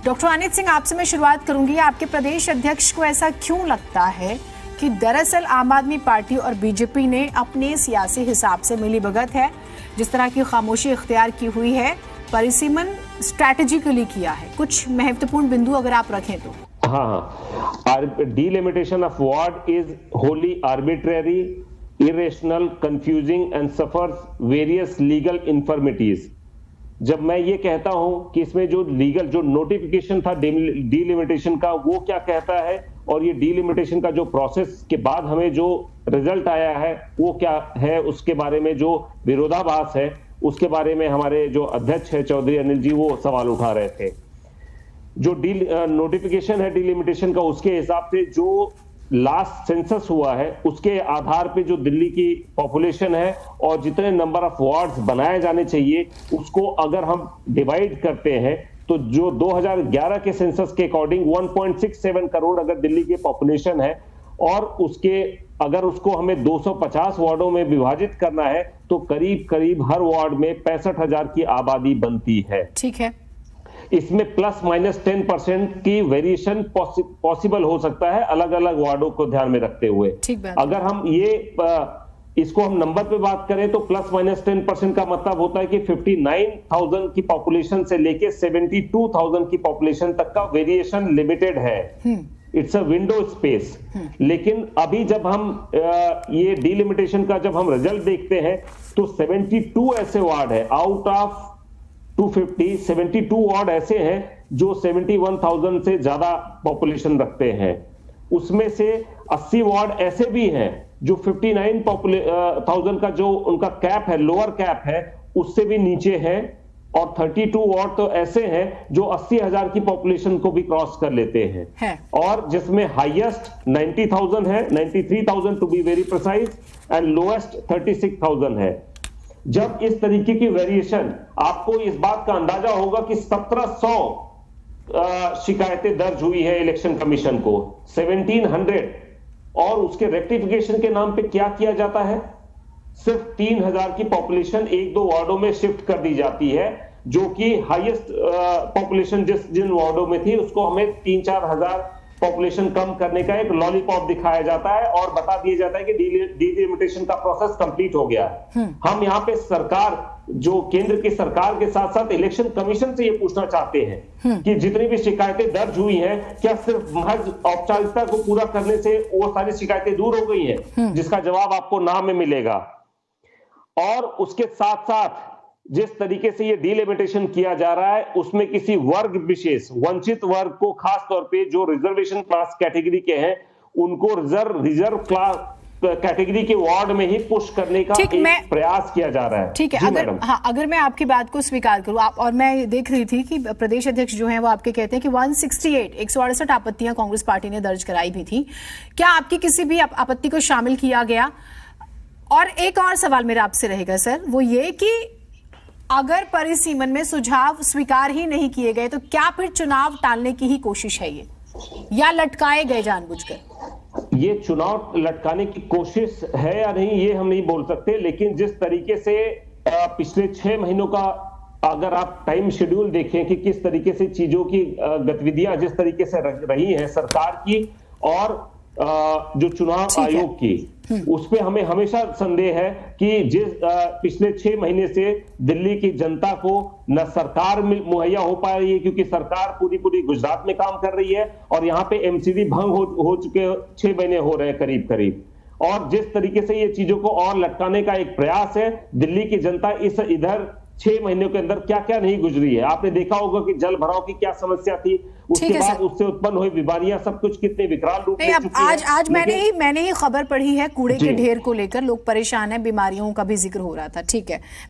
Doctor Anit Singh, आपसे मैं शुरुआत करूंगी। आपके प्रदेश अध्यक्ष को ऐसा क्यों लगता है कि दरअसल आम आदमी पार्टी और बीजेपी ने अपने सियासी हिसाब से मिलीभगत है, जिस तरह की खामोशी इख्तियार की हुई है, परिसीमन स्ट्रैटेजिकली किया है? कुछ महत्वपूर्ण बिंदु अगर आप रखें तो। हाँ, delimitation of ward is wholly arbitrary, irrational, confusing and suffers various legal infirmities. जब मैं ये कहता हूं कि इसमें जो लीगल जो नोटिफिकेशन था डिलिमिटेशन का, वो क्या कहता है, और ये डिलिमिटेशन का जो प्रोसेस के बाद हमें जो रिजल्ट आया है वो क्या है, उसके बारे में जो विरोधाभास है, उसके बारे में हमारे जो अध्यक्ष है चौधरी अनिल जी वो सवाल उठा रहे थे। जो नोटिफिकेशन है डिलिमिटेशन का, उसके हिसाब से जो लास्ट सेंसस हुआ है उसके आधार पे जो दिल्ली की पॉपुलेशन है और जितने नंबर ऑफ वार्ड्स बनाए जाने चाहिए उसको अगर हम डिवाइड करते हैं तो जो 2011 के सेंसस के अकॉर्डिंग 1.67 करोड़ अगर दिल्ली की पॉपुलेशन है और उसके अगर उसको हमें 250 वार्डों में विभाजित करना है तो करीब करीब हर वार्ड में 65,000 की आबादी बनती है। ठीक है, इसमें प्लस माइनस 10% की वेरिएशन पॉसिबल हो सकता है अलग अलग वार्डों को ध्यान में रखते हुए। अगर हम ये इसको हम नंबर पे बात करें तो प्लस माइनस 10% का मतलब होता है कि 59,000 की पॉपुलेशन से लेके 72,000 की पॉपुलेशन तक का वेरिएशन लिमिटेड है। It's a window space. लेकिन अभी जब हम ये डिलिमिटेशन का जब हम रिजल्ट देखते हैं तो 72 ऐसे वार्ड है आउट ऑफ 250, 72 वार्ड ऐसे हैं जो 71,000 से ज्यादा पॉपुलेशन रखते हैं। उसमें से 80 वार्ड ऐसे भी हैं जो 59,000 का जो उनका कैप है, लोअर कैप है, उससे भी नीचे है, और 32 वार्ड तो ऐसे हैं जो 80,000 की पॉपुलेशन को भी क्रॉस कर लेते हैं और जिसमें हाईएस्ट 90,000 है, 93,000 to be very precise, and lowest 36,000 है। जब इस तरीके की वेरिएशन, आपको इस बात का अंदाजा होगा कि 1700 शिकायतें दर्ज हुई है इलेक्शन कमीशन को, 1700, और उसके रेक्टिफिकेशन के नाम पे क्या किया जाता है, सिर्फ 3,000 की पॉपुलेशन एक दो वार्डों में शिफ्ट कर दी जाती है, जो कि हाईएस्ट पॉपुलेशन जिन वार्डों में थी उसको हमें 3-4 हजार पॉपुलेशन कम करने का एक लॉलीपॉप दिखाया जाता है और बता दिया जाता है कि डिलिमिटेशन का प्रोसेस कंप्लीट हो गया है। हम यहाँ पे सरकार, जो केंद्र की सरकार के साथ साथ इलेक्शन कमीशन से ये पूछना चाहते हैं कि जितनी भी शिकायतें दर्ज हुई हैं, क्या सिर्फ महज औपचारिकता को पूरा करने से वो सारी शिकायतें दूर हो गई हैं? जिसका जवाब आपको ना में मिलेगा। और उसके साथ साथ जिस तरीके से ये डिलिमिटेशन किया जा रहा है उसमें किसी वर्ग विशेष, वंचित वर्ग को, खास तौर पे जो रिजर्वेशन क्लास कैटेगरी के हैं, उनको रिजर्व क्लास कैटेगरी के वार्ड में ही पुश करने का एक प्रयास किया जा रहा है। ठीक है, अगर मैं आपकी बात को स्वीकार करूं, आप और मैं देख रही थी कि प्रदेश अध्यक्ष जो हैं वो आपके कहते हैं कि 168 आपत्तियां कांग्रेस पार्टी ने दर्ज कराई भी थी। क्या आपकी किसी भी आपत्ति को शामिल किया गया? और एक और सवाल मेरा आपसे रहेगा सर, वो ये कि अगर परिसीमन में सुझाव स्वीकार ही नहीं किए गए तो क्या फिर चुनाव टालने की ही कोशिश है ये, या लटकाए गए जानबूझकर? ये चुनाव लटकाने की कोशिश है या नहीं ये हम नहीं बोल सकते, लेकिन जिस तरीके से पिछले 6 महीनों का अगर आप टाइम शेड्यूल देखें कि किस तरीके से चीजों की गतिविधियां जिस तरीके से रही हैं सरकार की और जो चुनाव आयोग की, उस पे हमें हमेशा संदेह है कि जिस पिछले 6 महीने से दिल्ली की जनता को न सरकार मुहैया हो पा रही है, क्योंकि सरकार पूरी गुजरात में काम कर रही है और यहाँ पे एमसीडी भंग हो चुके 6 महीने हो रहे हैं करीब करीब। और जिस तरीके से ये चीजों को और लटकाने का एक प्रयास है, दिल्ली की जनता इधर 6 महीनों के अंदर क्या क्या नहीं गुजरी है। आपने देखा होगा कि जल भराव की क्या समस्या थी, उसके बाद उससे उत्पन्न हुई बीमारियां, सब कुछ कितने विकराल रूप ले चुकी है। आज मैंने ही खबर पढ़ी है, कूड़े के ढेर को लेकर लोग परेशान हैं, बीमारियों का भी जिक्र हो रहा था। ठीक है।